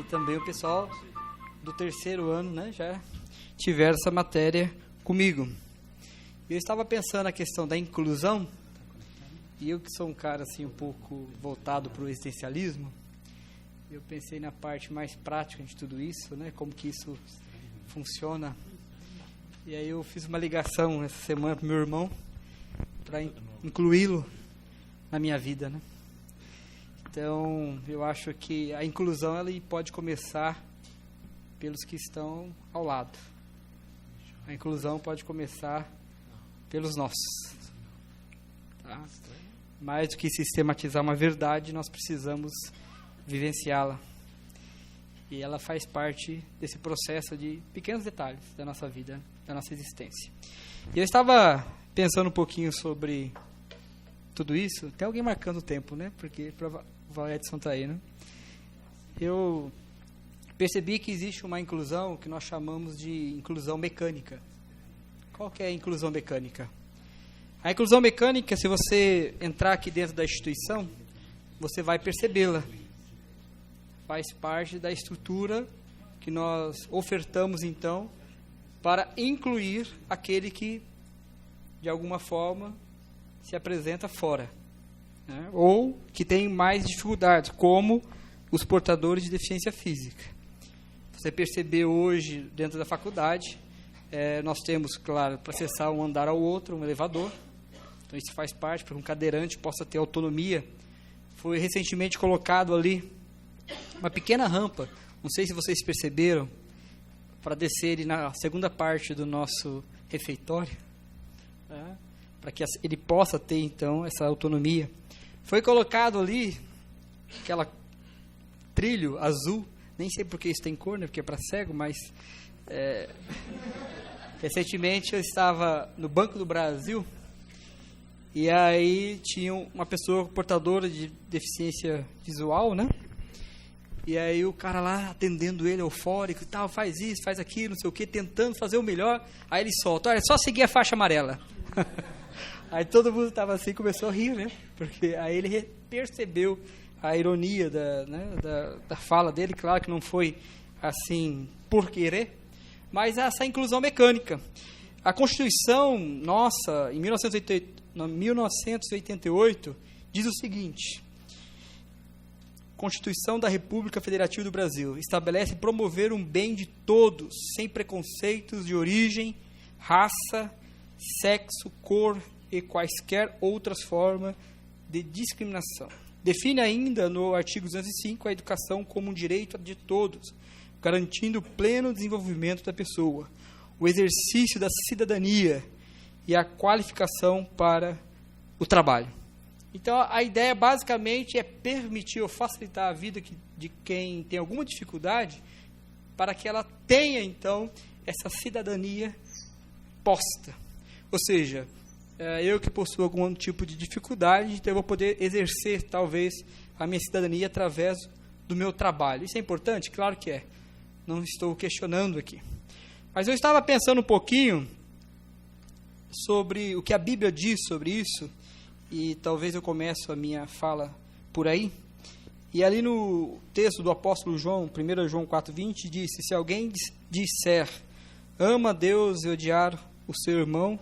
também o pessoal do terceiro ano, né, já tiveram essa matéria comigo. Eu estava pensando na questão da inclusão, e eu que sou um cara assim um pouco voltado para o existencialismo, eu pensei na parte mais prática de tudo isso, né, como que isso funciona. E aí eu fiz uma ligação essa semana para o meu irmão, para incluí-lo na minha vida, né? Então, eu acho que a inclusão ela pode começar pelos que estão ao lado. A inclusão pode começar pelos nossos. Tá? Mais do que sistematizar uma verdade, nós precisamos vivenciá-la. E ela faz parte desse processo de pequenos detalhes da nossa vida, da nossa existência. E eu estava pensando um pouquinho sobre tudo isso. Tem alguém marcando o tempo, né? Porque o Edson está aí, né? Eu percebi que existe uma inclusão que nós chamamos de inclusão mecânica. Qual que é a inclusão mecânica? A inclusão mecânica, se você entrar aqui dentro da instituição, você vai percebê-la. Faz parte da estrutura que nós ofertamos, então, para incluir aquele que, de alguma forma, se apresenta fora, né? Ou que tem mais dificuldades, como os portadores de deficiência física. Você percebeu hoje, dentro da faculdade, nós temos, claro, para acessar um andar ao outro, um elevador. Então, isso faz parte para que um cadeirante possa ter autonomia. Foi recentemente colocado ali uma pequena rampa, não sei se vocês perceberam, para descer na segunda parte do nosso refeitório, né? Para que ele possa ter, então, essa autonomia. Foi colocado ali aquela trilho azul, nem sei porque isso tem cor, né? Porque é para cego, mas recentemente eu estava no Banco do Brasil e aí tinha uma pessoa portadora de deficiência visual, né? E aí o cara lá atendendo ele, eufórico e tal, faz isso, faz aquilo, não sei o que, tentando fazer o melhor. Aí ele solta, olha, é só seguir a faixa amarela. Aí todo mundo estava assim, começou a rir, né? Porque aí ele percebeu a ironia da fala dele. Claro que não foi assim por querer, mas essa inclusão mecânica. A Constituição nossa, em 1988, diz o seguinte: Constituição da República Federativa do Brasil estabelece promover um bem de todos, sem preconceitos de origem, raça, sexo, cor e quaisquer outras formas de discriminação. Define ainda no artigo 205 a educação como um direito de todos, garantindo o pleno desenvolvimento da pessoa, o exercício da cidadania e a qualificação para o trabalho. Então, a ideia basicamente é permitir ou facilitar a vida de quem tem alguma dificuldade para que ela tenha, então, essa cidadania posta. Ou seja, eu que possuo algum tipo de dificuldade, então eu vou poder exercer, talvez, a minha cidadania através do meu trabalho. Isso é importante? Claro que é. Não estou questionando aqui. Mas eu estava pensando um pouquinho sobre o que a Bíblia diz sobre isso, e talvez eu comece a minha fala por aí. E ali no texto do apóstolo João, 1 João 4,20, disse: se alguém disser, ama a Deus e odiar o seu irmão,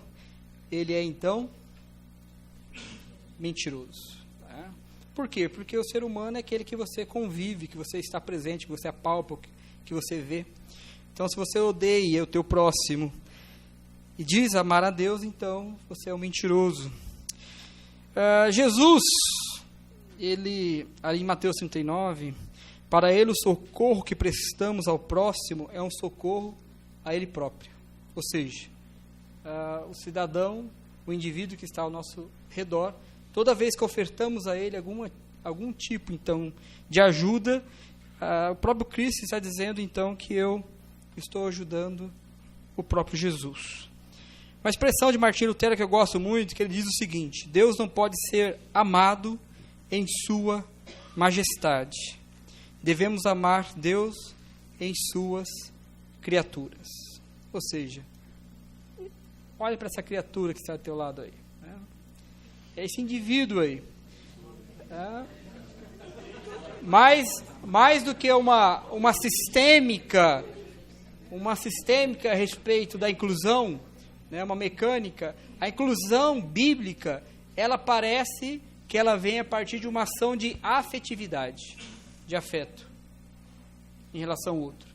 ele é então mentiroso. Tá? Por quê? Porque o ser humano é aquele que você convive, que você está presente, que você apalpa, que você vê. Então, se você odeia o teu próximo e diz amar a Deus, então você é um mentiroso. Jesus, ali em Mateus 39, para ele o socorro que prestamos ao próximo é um socorro a ele próprio. Ou seja, o cidadão, o indivíduo que está ao nosso redor, toda vez que ofertamos a ele algum tipo, então, de ajuda, o próprio Cristo está dizendo, então, que eu estou ajudando o próprio Jesus. Uma expressão de Martinho Lutero que eu gosto muito, que ele diz o seguinte: Deus não pode ser amado em sua majestade. Devemos amar Deus em suas criaturas. Ou seja, olha para essa criatura que está ao teu lado aí. É esse indivíduo aí. mais do que uma sistêmica a respeito da inclusão, né, uma mecânica, a inclusão bíblica, ela parece que ela vem a partir de uma ação de afetividade, de afeto, em relação ao outro.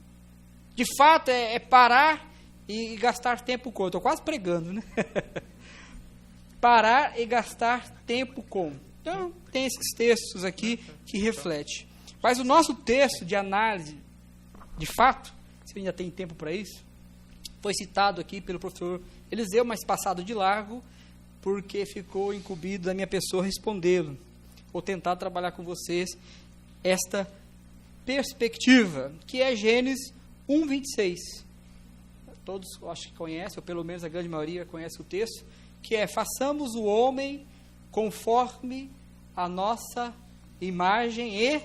De fato, é parar e gastar tempo com. Estou quase pregando, né? Parar e gastar tempo com. Então, tem esses textos aqui que refletem. Mas o nosso texto de análise, de fato, se ainda tem tempo para isso, foi citado aqui pelo professor Eliseu, mas passado de largo, porque ficou incumbido da minha pessoa respondê-lo. Vou tentar trabalhar com vocês esta perspectiva, que é Gênesis 1:26. Todos acho que conhecem, ou pelo menos a grande maioria conhece o texto, que é: façamos o homem conforme a nossa imagem e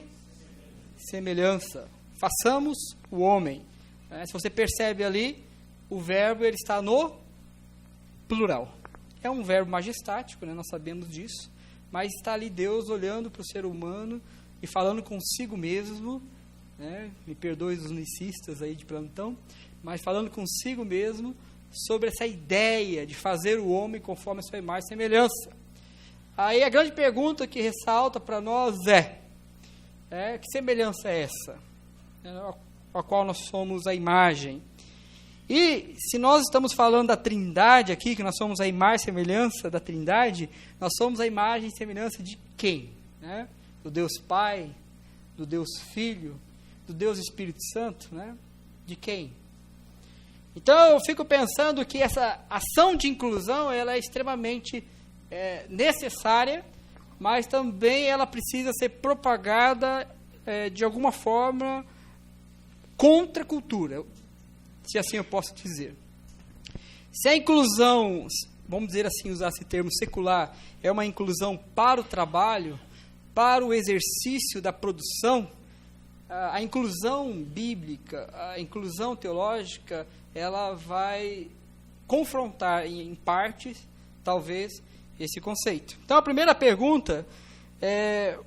semelhança. Façamos o homem. Se você percebe ali, o verbo ele está no plural. É um verbo majestático, né? Nós sabemos disso, mas está ali Deus olhando para o ser humano e falando consigo mesmo, né? Me perdoe os unicistas aí de plantão, mas falando consigo mesmo sobre essa ideia de fazer o homem conforme a sua imagem e semelhança. Aí a grande pergunta que ressalta para nós que semelhança é essa? A qual nós somos a imagem. E se nós estamos falando da Trindade aqui, que nós somos a imagem e semelhança da Trindade, nós somos a imagem e semelhança de quem? Né? Do Deus Pai, do Deus Filho, do Deus Espírito Santo, né? De quem? Então eu fico pensando que essa ação de inclusão ela é extremamente necessária, mas também ela precisa ser propagada de alguma forma contra a cultura, se assim eu posso dizer. Se a inclusão, vamos dizer assim, usar esse termo secular, é uma inclusão para o trabalho, para o exercício da produção, a inclusão bíblica, a inclusão teológica, ela vai confrontar em partes, talvez, esse conceito. Então, a primeira pergunta é: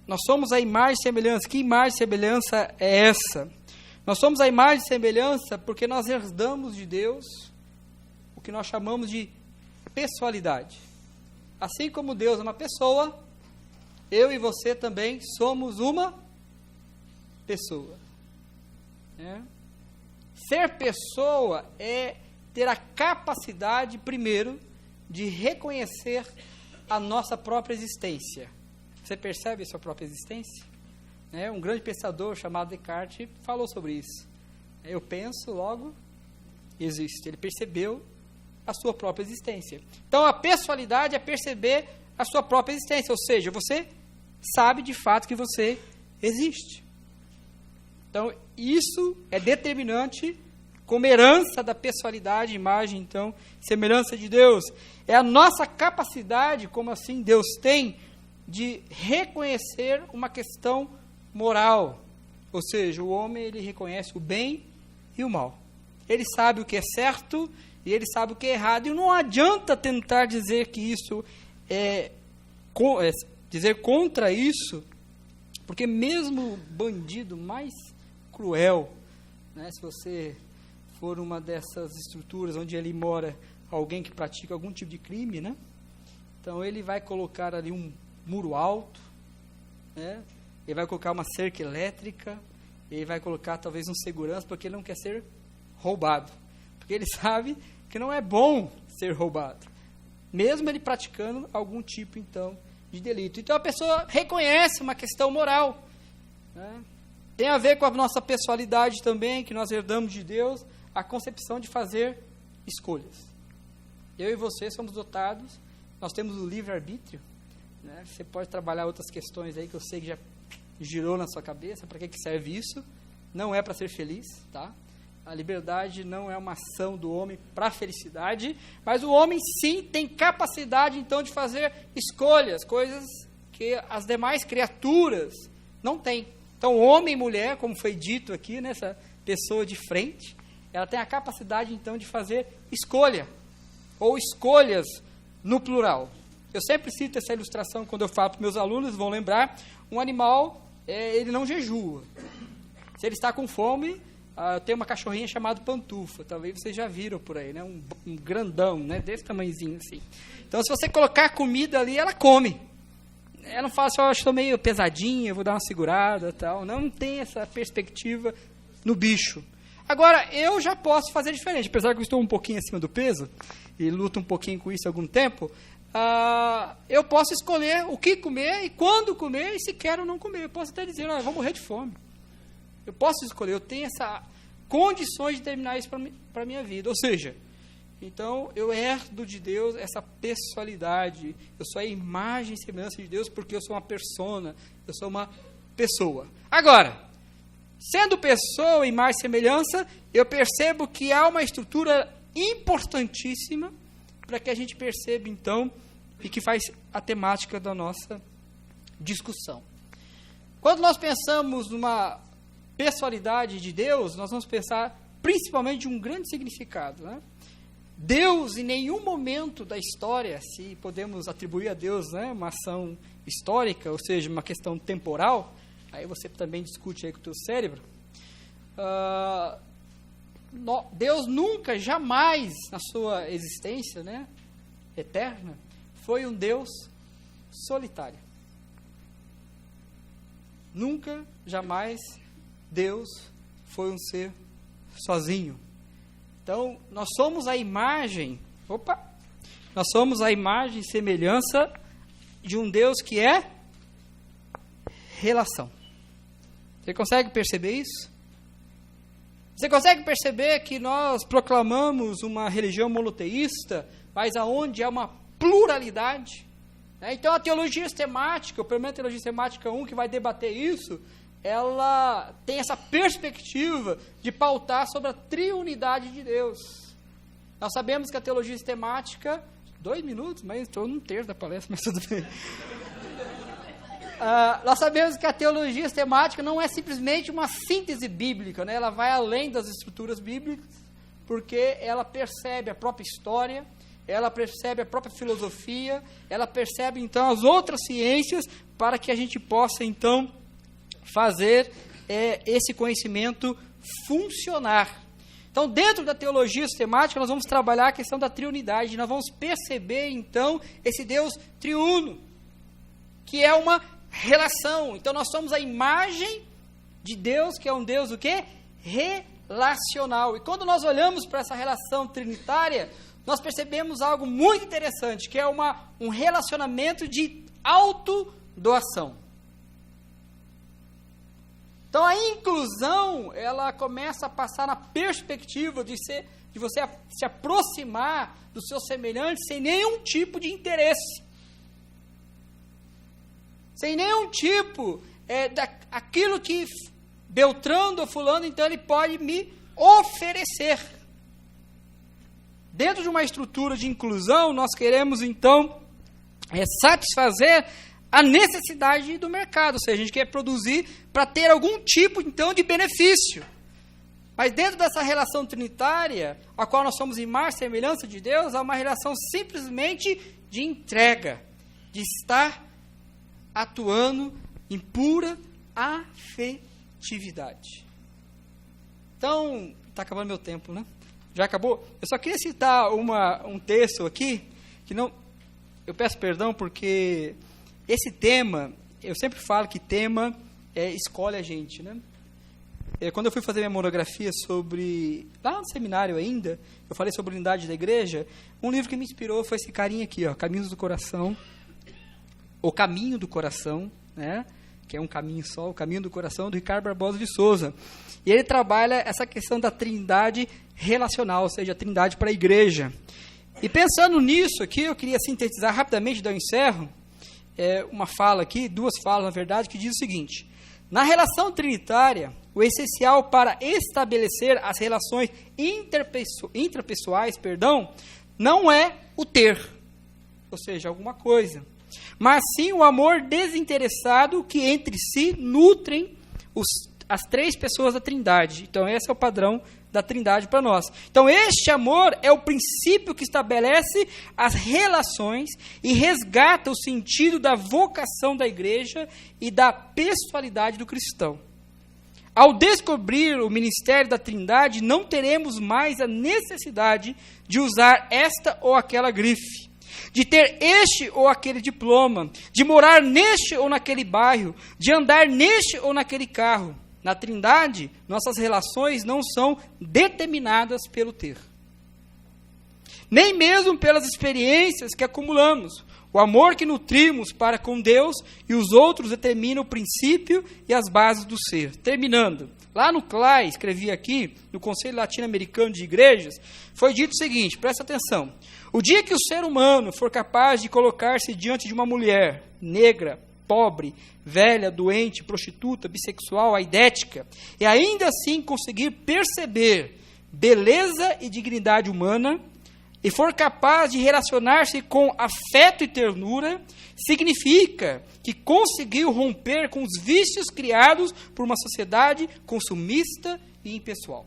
nós somos a imagem e semelhança. Que imagem e semelhança é essa? Nós somos a imagem e semelhança porque nós herdamos de Deus o que nós chamamos de pessoalidade. Assim como Deus é uma pessoa, eu e você também somos uma pessoa. Ser pessoa é ter a capacidade, primeiro, de reconhecer a nossa própria existência. Você percebe a sua própria existência? Um grande pensador chamado Descartes falou sobre isso. Eu penso, logo existo. Ele percebeu a sua própria existência. Então, a pessoalidade é perceber a sua própria existência, ou seja, você sabe de fato que você existe. Então, isso é determinante como herança da pessoalidade, imagem, então, semelhança de Deus. É a nossa capacidade, como assim Deus tem, de reconhecer uma questão moral. Ou seja, o homem ele reconhece o bem e o mal. Ele sabe o que é certo e ele sabe o que é errado. E não adianta tentar dizer que isso dizer contra isso, porque mesmo o bandido mais cruel, né, se você for uma dessas estruturas onde ele mora alguém que pratica algum tipo de crime, né, então ele vai colocar ali um muro alto, né, ele vai colocar uma cerca elétrica, ele vai colocar talvez um segurança, porque ele não quer ser roubado, porque ele sabe que não é bom ser roubado, mesmo ele praticando algum tipo, então, de delito. Então, a pessoa reconhece uma questão moral, né? Tem a ver com a nossa pessoalidade também, que nós herdamos de Deus, a concepção de fazer escolhas. Eu e você somos dotados, nós temos o livre-arbítrio, né? Você pode trabalhar outras questões aí, que eu sei que já girou na sua cabeça, para que serve isso? Não é para ser feliz, tá? A liberdade não é uma ação do homem para a felicidade, mas o homem sim tem capacidade então de fazer escolhas, coisas que as demais criaturas não têm. Então, homem e mulher, como foi dito aqui, nessa pessoa de frente, ela tem a capacidade então de fazer escolha, ou escolhas no plural. Eu sempre cito essa ilustração quando eu falo para os meus alunos, vão lembrar, um animal ele não jejua. Se ele está com fome, tem uma cachorrinha chamada Pantufa, talvez vocês já viram por aí, né? Um grandão, né? Desse tamanhozinho assim. Então, se você colocar comida ali, ela come. Ela não fala assim, eu estou meio pesadinha, vou dar uma segurada, tal. Não tem essa perspectiva no bicho. Agora, eu já posso fazer diferente, apesar que eu estou um pouquinho acima do peso, e luto um pouquinho com isso há algum tempo, eu posso escolher o que comer e quando comer e se quero ou não comer. Eu posso até dizer, eu vou morrer de fome. Eu posso escolher, eu tenho essa condições de determinar isso para a minha vida. Ou seja, então eu herdo de Deus essa pessoalidade. Eu sou a imagem e semelhança de Deus porque eu sou uma persona, eu sou uma pessoa. Agora, sendo pessoa, imagem e semelhança, eu percebo que há uma estrutura importantíssima para que a gente perceba, então, e que faz a temática da nossa discussão. Quando nós pensamos numa pessoalidade de Deus, nós vamos pensar principalmente de um grande significado, né? Deus, em nenhum momento da história, se podemos atribuir a Deus, né, uma ação histórica, ou seja, uma questão temporal, aí você também discute aí com o teu cérebro, Deus nunca, jamais, na sua existência, né, eterna, foi um Deus solitário. Nunca, jamais, Deus foi um ser sozinho. Então, nós somos a imagem, nós somos a imagem e semelhança de um Deus que é relação. Você consegue perceber isso? Você consegue perceber que nós proclamamos uma religião monoteísta, mas aonde há uma pluralidade? Então, a teologia sistemática, o primeiro teologia sistemática 1, que vai debater isso, ela tem essa perspectiva de pautar sobre a triunidade de Deus. Nós sabemos que a teologia sistemática... 2 minutos, mas estou num terço da palestra, mas tudo bem. Nós sabemos que a teologia sistemática não é simplesmente uma síntese bíblica, né? Ela vai além das estruturas bíblicas, porque ela percebe a própria história, ela percebe a própria filosofia, ela percebe, então, as outras ciências, para que a gente possa, então, fazer esse conhecimento funcionar. Então, dentro da teologia sistemática, nós vamos trabalhar a questão da triunidade. Nós vamos perceber, então, esse Deus triuno, que é uma relação. Então, nós somos a imagem de Deus, que é um Deus o quê? Relacional. E quando nós olhamos para essa relação trinitária, nós percebemos algo muito interessante, que é um relacionamento de autodoação. Então, a inclusão, ela começa a passar na perspectiva de você se aproximar dos seus semelhantes sem nenhum tipo de interesse. Sem nenhum tipo daquilo que Beltrano ou fulano, então, ele pode me oferecer. Dentro de uma estrutura de inclusão, nós queremos, então, satisfazer a necessidade do mercado, ou seja, a gente quer produzir para ter algum tipo, então, de benefício. Mas dentro dessa relação trinitária, a qual nós somos imagem e semelhança de Deus, há uma relação simplesmente de entrega, de estar atuando em pura afetividade. Então, está acabando meu tempo, né? Já acabou? Eu só queria citar um texto aqui, que não... Eu peço perdão porque... Esse tema, eu sempre falo que tema escolhe a gente, né? Quando eu fui fazer minha monografia sobre, lá no seminário ainda, eu falei sobre a unidade da igreja, um livro que me inspirou foi esse carinha aqui, ó, Caminhos do Coração, O Caminho do Coração, né? Que é um caminho só, O Caminho do Coração, do Ricardo Barbosa de Souza. E ele trabalha essa questão da trindade relacional, ou seja, a trindade para a igreja. E pensando nisso aqui, eu queria sintetizar rapidamente, daí eu encerro, uma fala aqui, 2 falas, na verdade, que diz o seguinte: na relação trinitária, o essencial para estabelecer as relações intrapessoais, não é o ter, ou seja, alguma coisa, mas sim o amor desinteressado que entre si nutrem as 3 pessoas da Trindade. Então, esse é o padrão da Trindade para nós. Então, este amor é o princípio que estabelece as relações e resgata o sentido da vocação da igreja e da pessoalidade do cristão. Ao descobrir o ministério da Trindade, não teremos mais a necessidade de usar esta ou aquela grife, de ter este ou aquele diploma, de morar neste ou naquele bairro, de andar neste ou naquele carro. Na Trindade, nossas relações não são determinadas pelo ter, nem mesmo pelas experiências que acumulamos. O amor que nutrimos para com Deus e os outros determina o princípio e as bases do ser. Terminando, lá no CLAI, escrevi aqui, no Conselho Latino-Americano de Igrejas, foi dito o seguinte, presta atenção: o dia que o ser humano for capaz de colocar-se diante de uma mulher negra, pobre, velha, doente, prostituta, bissexual, aidética, e ainda assim conseguir perceber beleza e dignidade humana, e for capaz de relacionar-se com afeto e ternura, significa que conseguiu romper com os vícios criados por uma sociedade consumista e impessoal.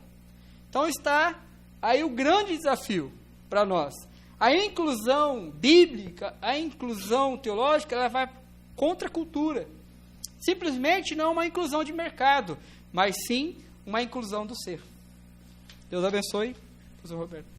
Então está aí o grande desafio para nós. A inclusão bíblica, a inclusão teológica, ela vai contra a cultura. Simplesmente não uma inclusão de mercado, mas sim uma inclusão do ser. Deus abençoe. Professor Roberto.